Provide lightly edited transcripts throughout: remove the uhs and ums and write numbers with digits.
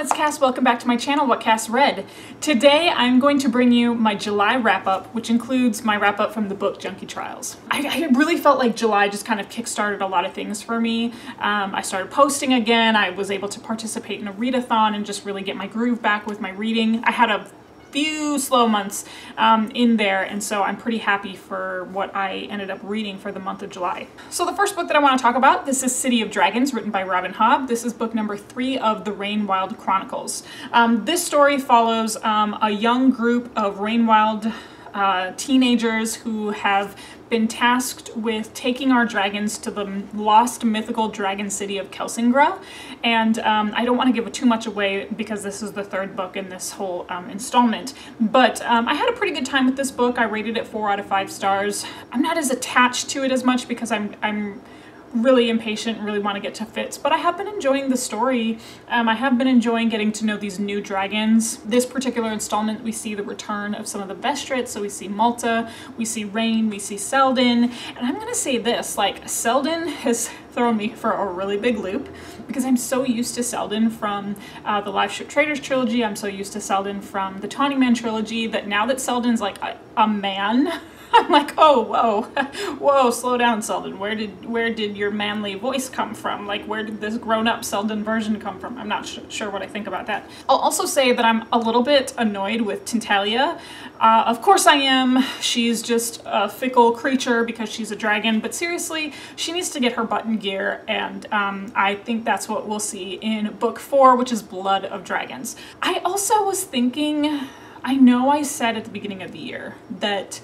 it's Cass. Welcome back to my channel, What Cass Read. Today I'm going to bring you my July wrap-up, which includes my wrap-up from the book Junkie Trials. I really felt like July just kind of kickstarted a lot of things for me. I started posting again, I was able to participate in a readathon and just really get my groove back with my reading. I had a few slow months in there, and so I'm pretty happy for what I ended up reading for the month of July. So the first book that I want to talk about, this is City of Dragons, written by Robin Hobb. This is book number 3 of the Rainwild Chronicles. This story follows a young group of Rainwild teenagers who have been tasked with taking our dragons to the lost mythical dragon city of Kelsingra. And I don't want to give too much away because this is the third book in this whole installment. But I had a pretty good time with this book. I rated it 4 out of 5 stars. I'm not as attached to it as much because I'm really impatient and really want to get to Fitz, but I have been enjoying the story. I have been enjoying getting to know these new dragons. This particular installment, we see the return of some of the Vestrits, so we see Malta, we see Rain, we see Selden, and I'm gonna say this, like, Selden has thrown me for a really big loop because I'm so used to Selden from the Live Ship Traders trilogy, I'm so used to Selden from the Tawny Man trilogy, that now that Selden's like a man, I'm like, oh, whoa, whoa, slow down, Selden. Where did your manly voice come from? Like, where did this grown-up Selden version come from? I'm not sure what I think about that. I'll also say that I'm a little bit annoyed with Tintalia. Of course I am. She's just a fickle creature because she's a dragon, but seriously, she needs to get her butt in gear, and I think that's what we'll see in book 4, which is Blood of Dragons. I also was thinking, I know I said at the beginning of the year that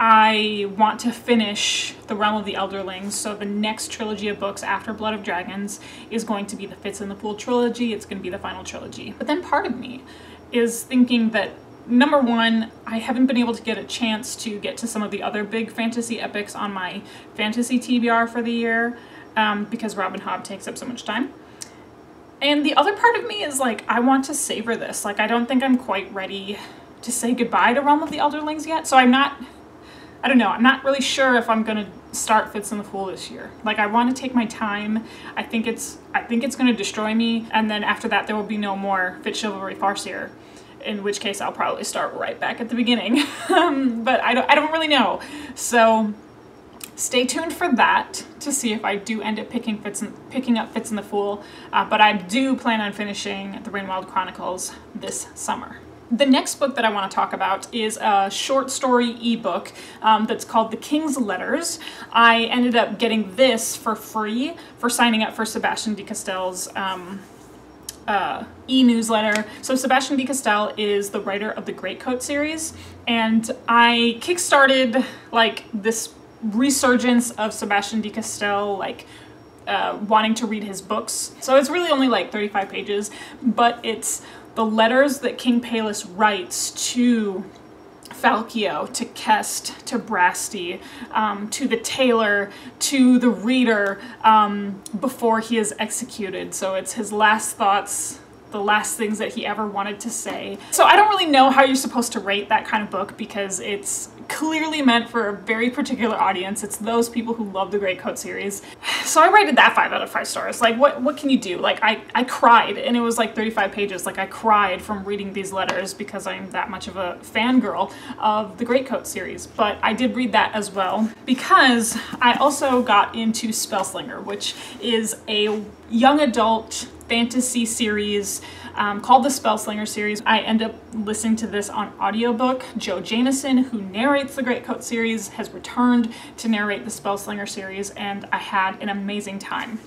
I want to finish The Realm of the Elderlings, so the next trilogy of books after Blood of Dragons is going to be the Fitz in the Pool trilogy. It's going to be the final trilogy. But then part of me is thinking that, number one, I haven't been able to get a chance to get to some of the other big fantasy epics on my fantasy TBR for the year because Robin Hobb takes up so much time. And the other part of me is like, I want to savor this. Like, I don't think I'm quite ready to say goodbye to Realm of the Elderlings yet, so I don't know, I'm not really sure if I'm gonna start Fitz in the Pool this year. Like, I want to take my time. I think it's gonna destroy me, and then after that there will be no more Fitz Chivalry Farseer, in which case I'll probably start right back at the beginning. But I don't really know. So stay tuned for that to see if I do end up picking up Fitz in the Pool. But I do plan on finishing the Rainwild Chronicles this summer. The next book that I want to talk about is a short story ebook that's called The King's Letters. I ended up getting this for free for signing up for Sebastien de Castell's e-newsletter. So Sebastien de Castell is the writer of the Greatcoat series, and I kickstarted like this resurgence of Sebastien de Castell, like wanting to read his books. So it's really only like 35 pages, but it's the letters that King Palus writes to Falcio, to Kest, to Brasti, to the tailor, to the reader before he is executed. So it's his last thoughts, the last things that he ever wanted to say. So I don't really know how you're supposed to rate that kind of book because it's clearly meant for a very particular audience. It's those people who love the Greatcoat series. So I rated that 5 out of 5 stars. Like, what can you do? Like, I cried, and it was like 35 pages. Like, I cried from reading these letters because I'm that much of a fangirl of the Greatcoat series. But I did read that as well because I also got into Spellslinger, which is a young adult fantasy series called the Spellslinger series. I end up listening to this on audiobook. Joe Jamieson, who narrates the Greatcoat series, has returned to narrate the Spellslinger series, and I had an amazing time.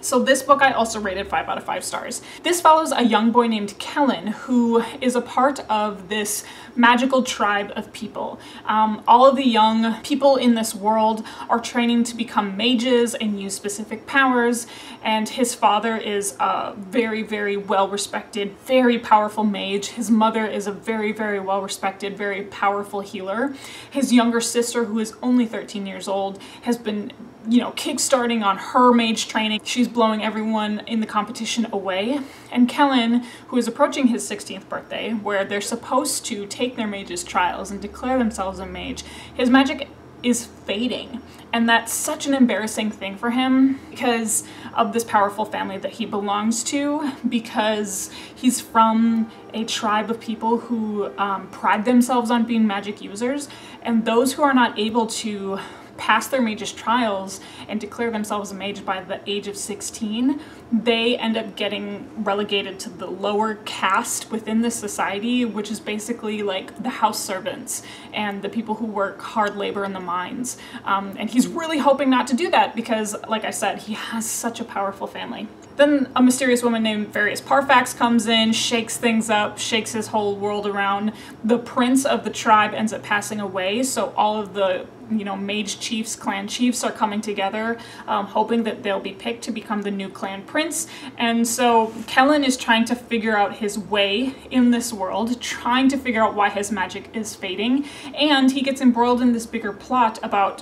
So this book I also rated 5 out of 5 stars. This follows a young boy named Kellen, who is a part of this magical tribe of people. All of the young people in this world are training to become mages and use specific powers, and his father is a very, very well-respected, very powerful mage. His mother is a very, very well-respected, very powerful healer. His younger sister, who is only 13 years old, has been, you know, kickstarting on her mage training. She's blowing everyone in the competition away. And Kellen, who is approaching his 16th birthday, where they're supposed to take their mage's trials and declare themselves a mage, his magic is fading. And that's such an embarrassing thing for him because of this powerful family that he belongs to, because he's from a tribe of people who pride themselves on being magic users, and those who are not able to pass their mage's trials and declare themselves a mage by the age of 16, they end up getting relegated to the lower caste within the society, which is basically like the house servants and the people who work hard labor in the mines. And he's really hoping not to do that because, like I said, he has such a powerful family. Then a mysterious woman named Various Parfax comes in, shakes things up, shakes his whole world around. The prince of the tribe ends up passing away, so all of the mage chiefs, clan chiefs are coming together, hoping that they'll be picked to become the new clan prince. And so Kellen is trying to figure out his way in this world, trying to figure out why his magic is fading, and he gets embroiled in this bigger plot about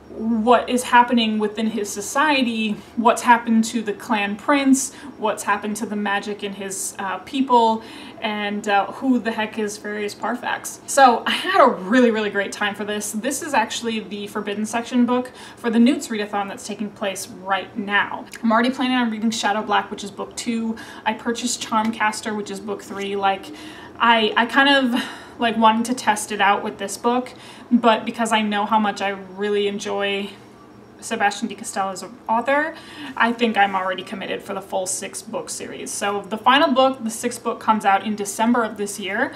what is happening within his society, what's happened to the clan prince, what's happened to the magic in his people, and who the heck is Various Parfax. So I had a really, really great time for this. This is actually the Forbidden Section book for the Newts Readathon that's taking place right now. I'm already planning on reading Shadow Black, which is book 2. I purchased Charmcaster, which is book 3. Like, I kind of like wanted to test it out with this book, but because I know how much I really enjoy Sebastien de Castell as an author, I think I'm already committed for the full 6-book series. So the final book, the 6th book, comes out in December of this year.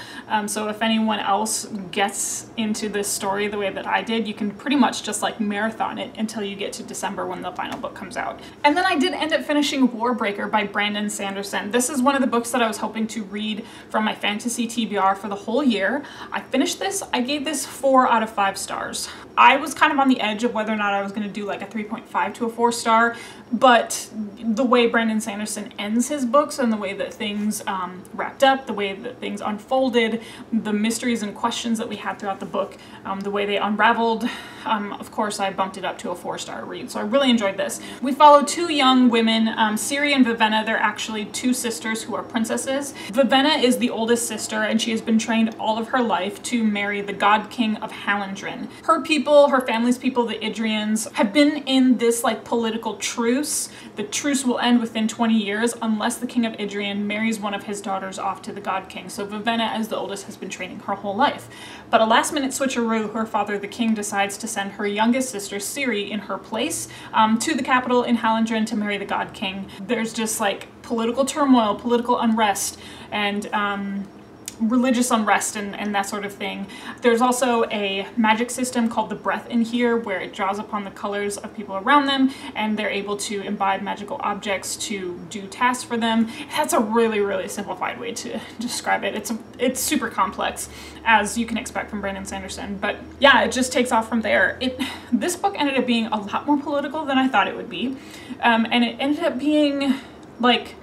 So if anyone else gets into this story the way that I did, you can pretty much just like marathon it until you get to December when the final book comes out. And then I did end up finishing Warbreaker by Brandon Sanderson. This is one of the books that I was hoping to read from my fantasy TBR for the whole year. I finished this. I gave this 4 out of 5 stars. I was kind of on the edge of whether or not I was going to do like a 3.5 to a 4-star, but the way Brandon Sanderson ends his books and the way that things wrapped up, the way that things unfolded, the mysteries and questions that we had throughout the book, the way they unraveled, of course I bumped it up to a 4-star read. So I really enjoyed this. We follow 2 young women, Ciri and Vivenna. They're actually 2 sisters who are princesses. Vivenna is the oldest sister, and she has been trained all of her life to marry the God King of Hallandren. Her people, her family's people, the Idrians, have been in this like political truce. The truce will end within 20 years unless the King of Idrian marries one of his daughters off to the God King. So Vivenna, as the oldest, has been training her whole life. But a last minute switcheroo, her father, the king, decides to send her youngest sister, Ciri, in her place to the capital in Hallandren to marry the God King. There's just like political turmoil, political unrest, and religious unrest and that sort of thing. There's also a magic system called the Breath in here where it draws upon the colors of people around them, and they're able to imbibe magical objects to do tasks for them. That's a really, really simplified way to describe it. It's super complex, as you can expect from Brandon Sanderson, but yeah, it just takes off from there. This book ended up being a lot more political than I thought it would be, and it ended up being like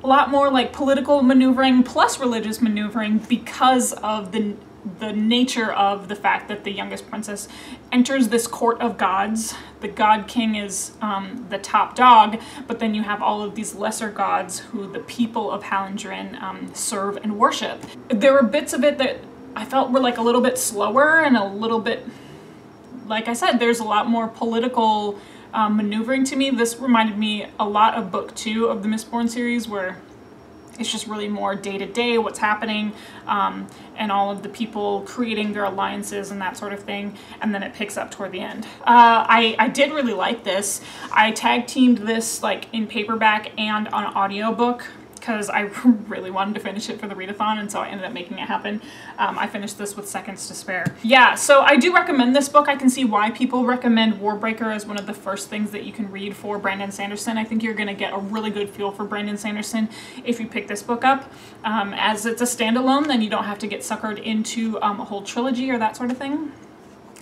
a lot more like political maneuvering plus religious maneuvering because of the nature of the fact that the youngest princess enters this court of gods. The God King is the top dog, but then you have all of these lesser gods who the people of Hallandren serve and worship. There were bits of it that I felt were like a little bit slower and a little bit, like I said, there's a lot more political maneuvering to me. This reminded me a lot of book 2 of the Mistborn series, where it's just really more day-to-day what's happening, and all of the people creating their alliances and that sort of thing, and then it picks up toward the end. I did really like this. I tag teamed this like in paperback and on audiobook because I really wanted to finish it for the readathon, and so I ended up making it happen. I finished this with seconds to spare. Yeah, so I do recommend this book. I can see why people recommend Warbreaker as one of the first things that you can read for Brandon Sanderson. I think you're going to get a really good feel for Brandon Sanderson if you pick this book up. As it's a standalone, then you don't have to get suckered into a whole trilogy or that sort of thing.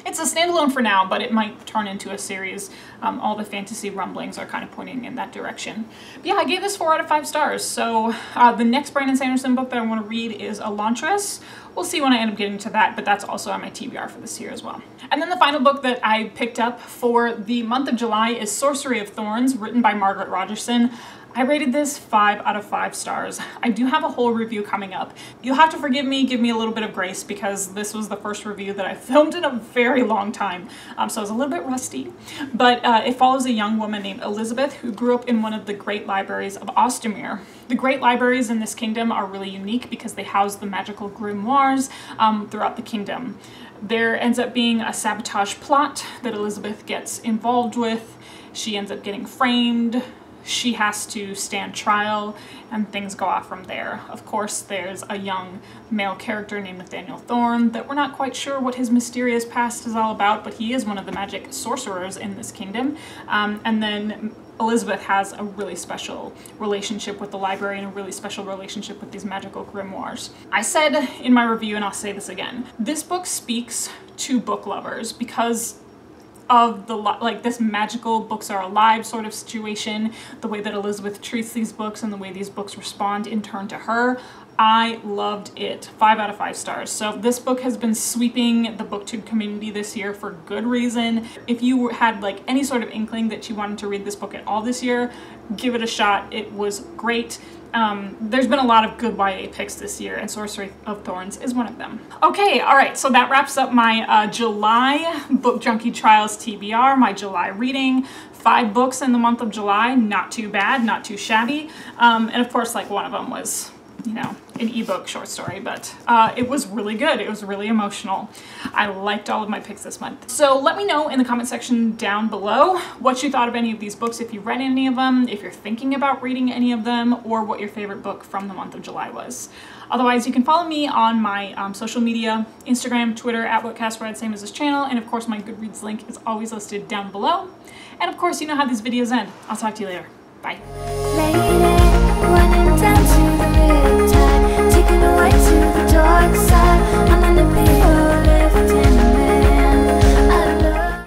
It's a standalone for now, but it might turn into a series. All the fantasy rumblings are kind of pointing in that direction. But yeah, I gave this 4 out of 5 stars. So the next Brandon Sanderson book that I want to read is Elantris. We'll see when I end up getting to that, but that's also on my TBR for this year as well. And then the final book that I picked up for the month of July is Sorcery of Thorns, written by Margaret Rogerson. I rated this 5 out of 5 stars. I do have a whole review coming up. You'll have to forgive me, give me a little bit of grace, because this was the first review that I filmed in a very long time, so I was a little bit rusty. But it follows a young woman named Elizabeth who grew up in one of the great libraries of Ostermere. The great libraries in this kingdom are really unique because they house the magical grimoires throughout the kingdom. There ends up being a sabotage plot that Elizabeth gets involved with. She ends up getting framed. She has to stand trial, and things go off from there. Of course, there's a young male character named Nathaniel Thorn that we're not quite sure what his mysterious past is all about, but he is one of the magic sorcerers in this kingdom. And then Elizabeth has a really special relationship with the library and a really special relationship with these magical grimoires. I said in my review, and I'll say this again, this book speaks to book lovers because of the this magical books are alive sort of situation, the way that Elizabeth treats these books and the way these books respond in turn to her. I loved it. 5 out of 5 stars. So this book has been sweeping the booktube community this year for good reason. If you had like any sort of inkling that you wanted to read this book at all this year, give it a shot. It was great. There's been a lot of good YA picks this year, and Sorcery of Thorns is one of them. Okay, all right, so that wraps up my July Book Junkie Trials TBR, my July reading. 5 books in the month of July, not too bad, not too shabby. And of course, like, one of them was, you know, an ebook short story, but it was really good. It was really emotional. I liked all of my picks this month. So let me know in the comment section down below what you thought of any of these books, if you read any of them, if you're thinking about reading any of them, or what your favorite book from the month of July was. Otherwise, you can follow me on my social media, Instagram, Twitter, at whatcassread, same as this channel, and of course my Goodreads link is always listed down below. And of course, you know how these videos end. I'll talk to you later. Bye. Taking away to the dark side.